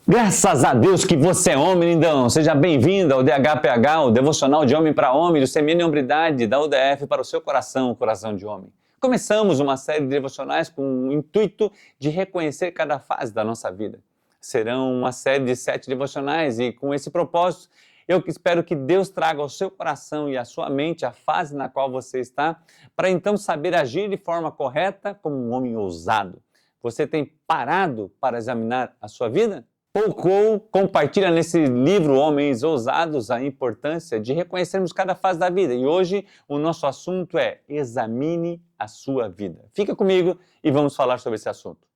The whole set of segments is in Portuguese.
Graças a Deus que você é homem, lindão. Seja bem-vindo ao DHPH, o Devocional de Homem para Homem, do Semana e Hombridade, da UDF para o seu coração, o coração de homem. Começamos uma série de devocionais com o intuito de reconhecer cada fase da nossa vida. Serão uma série de 7 devocionais e com esse propósito, eu espero que Deus traga ao seu coração e à sua mente a fase na qual você está, para então saber agir de forma correta como um homem ousado. Você tem parado para examinar a sua vida? Pouco compartilha nesse livro Homens Ousados a importância de reconhecermos cada fase da vida. E hoje o nosso assunto é examine a sua vida. Fica comigo e vamos falar sobre esse assunto.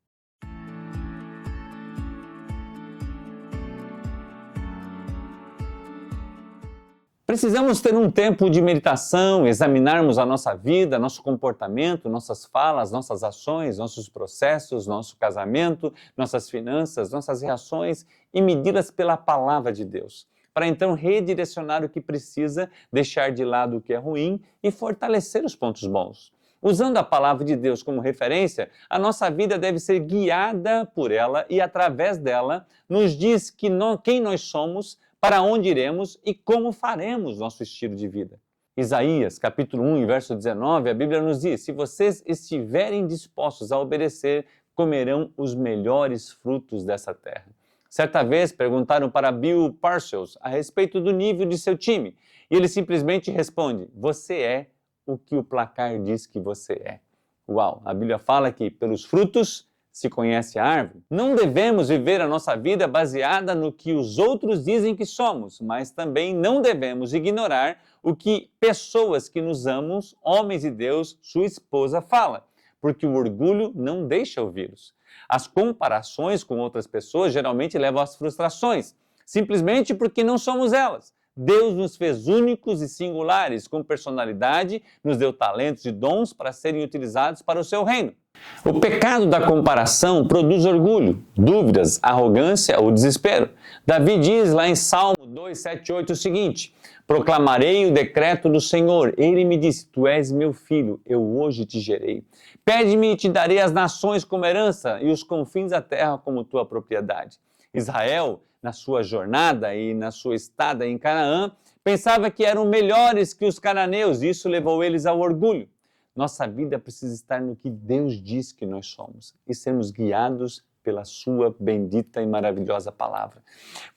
Precisamos ter um tempo de meditação, examinarmos a nossa vida, nosso comportamento, nossas falas, nossas ações, nossos processos, nosso casamento, nossas finanças, nossas reações e medi-las pela palavra de Deus, para então redirecionar o que precisa, deixar de lado o que é ruim e fortalecer os pontos bons. Usando a palavra de Deus como referência, a nossa vida deve ser guiada por ela e através dela nos diz quem nós somos, para onde iremos e como faremos nosso estilo de vida. Isaías, capítulo 1, verso 19, a Bíblia nos diz: se vocês estiverem dispostos a obedecer, comerão os melhores frutos dessa terra. Certa vez perguntaram para Bill Parcells a respeito do nível de seu time, e ele simplesmente responde: você é o que o placar diz que você é. Uau, a Bíblia fala que pelos frutos se conhece a árvore. Não devemos viver a nossa vida baseada no que os outros dizem que somos, mas também não devemos ignorar o que pessoas que nos amam, homens de Deus, sua esposa, fala, porque o orgulho não deixa ouvi-los. As comparações com outras pessoas geralmente levam às frustrações, simplesmente porque não somos elas. Deus nos fez únicos e singulares, com personalidade, nos deu talentos e dons para serem utilizados para o seu reino. O pecado da comparação produz orgulho, dúvidas, arrogância ou desespero. Davi diz lá em Salmo 2, 7, 8 o seguinte: proclamarei o decreto do Senhor. Ele me disse: tu és meu filho, eu hoje te gerei. Pede-me e te darei as nações como herança e os confins da terra como tua propriedade. Israel, na sua jornada e na sua estada em Canaã, pensava que eram melhores que os cananeus e isso levou eles ao orgulho. Nossa vida precisa estar no que Deus diz que nós somos e sermos guiados pela sua bendita e maravilhosa palavra.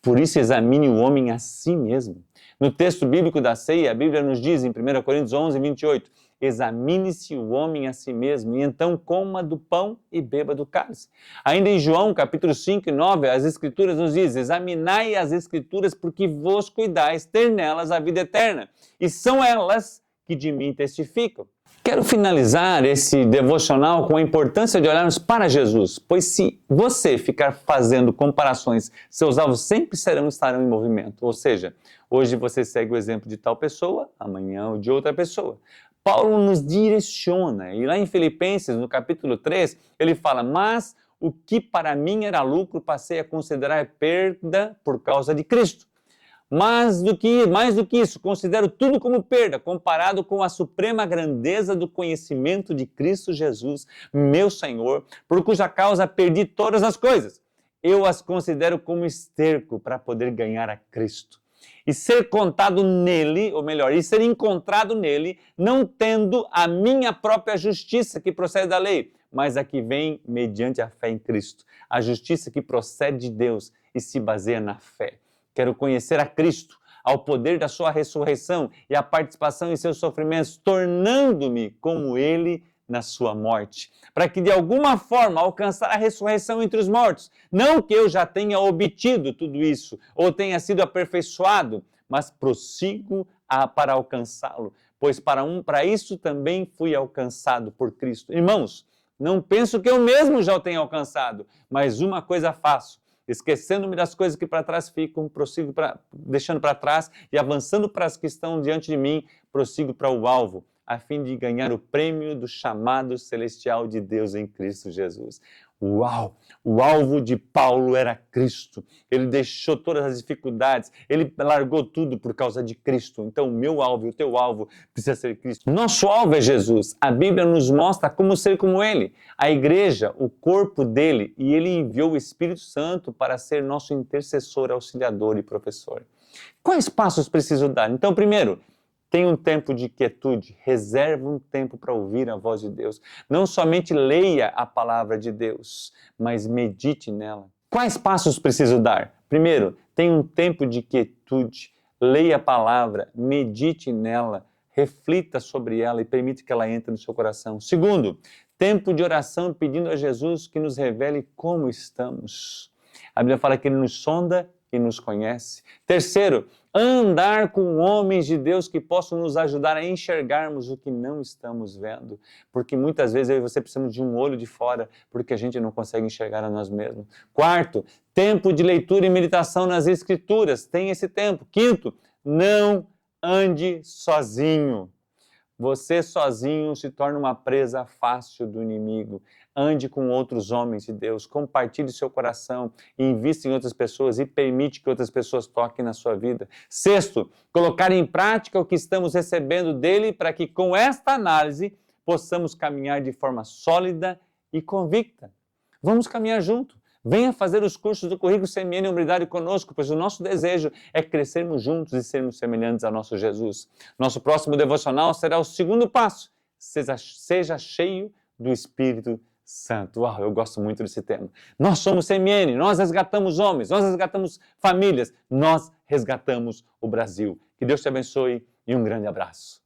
Por isso, examine o homem a si mesmo. No texto bíblico da ceia, a Bíblia nos diz em 1 Coríntios 11, 28, examine-se o homem a si mesmo e então coma do pão e beba do cálice. Ainda em João, capítulo 5 e 9, as Escrituras nos dizem: examinai as Escrituras porque vos cuidais ter nelas a vida eterna, e são elas que de mim testificam. Quero finalizar esse devocional com a importância de olharmos para Jesus, pois se você ficar fazendo comparações, seus alvos sempre estarão em movimento. Ou seja, hoje você segue o exemplo de tal pessoa, amanhã o de outra pessoa. Paulo nos direciona, e lá em Filipenses, no capítulo 3, ele fala: mas o que para mim era lucro, passei a considerar perda por causa de Cristo. Mais do que isso, considero tudo como perda, comparado com a suprema grandeza do conhecimento de Cristo Jesus, meu Senhor, por cuja causa perdi todas as coisas. Eu as considero como esterco para poder ganhar a Cristo. E ser contado nele, ou melhor, e ser encontrado nele, não tendo a minha própria justiça que procede da lei, mas a que vem mediante a fé em Cristo. A justiça que procede de Deus e se baseia na fé. Quero conhecer a Cristo, ao poder da sua ressurreição e a participação em seus sofrimentos, tornando-me como Ele na sua morte, para que de alguma forma alcançar a ressurreição entre os mortos. Não que eu já tenha obtido tudo isso, ou tenha sido aperfeiçoado, mas prossigo para alcançá-lo, pois para isso também fui alcançado por Cristo. Irmãos, não penso que eu mesmo já o tenha alcançado, mas uma coisa faço: esquecendo-me das coisas que para trás ficam, prossigo deixando para trás e avançando para as que estão diante de mim, prossigo para o alvo, a fim de ganhar o prêmio do chamado celestial de Deus em Cristo Jesus. Uau! O alvo de Paulo era Cristo. Ele deixou todas as dificuldades, ele largou tudo por causa de Cristo. Então, o meu alvo e o teu alvo precisa ser Cristo. Nosso alvo é Jesus. A Bíblia nos mostra como ser como Ele. A igreja, o corpo dele, e Ele enviou o Espírito Santo para ser nosso intercessor, auxiliador e professor. Quais passos preciso dar? Então, primeiro, tenha um tempo de quietude, reserve um tempo para ouvir a voz de Deus. Não somente leia a palavra de Deus, mas medite nela. Quais passos preciso dar? Primeiro, tenha um tempo de quietude, leia a palavra, medite nela, reflita sobre ela e permita que ela entre no seu coração. Segundo, tempo de oração pedindo a Jesus que nos revele como estamos. A Bíblia fala que Ele nos sonda e nos conhece. Terceiro, andar com homens de Deus que possam nos ajudar a enxergarmos o que não estamos vendo. Porque muitas vezes eu e você precisamos de um olho de fora, porque a gente não consegue enxergar a nós mesmos. Quarto, tempo de leitura e meditação nas Escrituras. Tem esse tempo. Quinto, não ande sozinho. Você sozinho se torna uma presa fácil do inimigo. Ande com outros homens de Deus, compartilhe seu coração, invista em outras pessoas e permite que outras pessoas toquem na sua vida. Sexto, colocar em prática o que estamos recebendo dele para que com esta análise possamos caminhar de forma sólida e convicta. Vamos caminhar junto. Venha fazer os cursos do Currículo CMN Humildade conosco, pois o nosso desejo é crescermos juntos e sermos semelhantes ao nosso Jesus. Nosso próximo devocional será o segundo passo. Seja cheio do Espírito Santo. Uau, eu gosto muito desse tema. Nós somos CMN, nós resgatamos homens, nós resgatamos famílias, nós resgatamos o Brasil. Que Deus te abençoe e um grande abraço.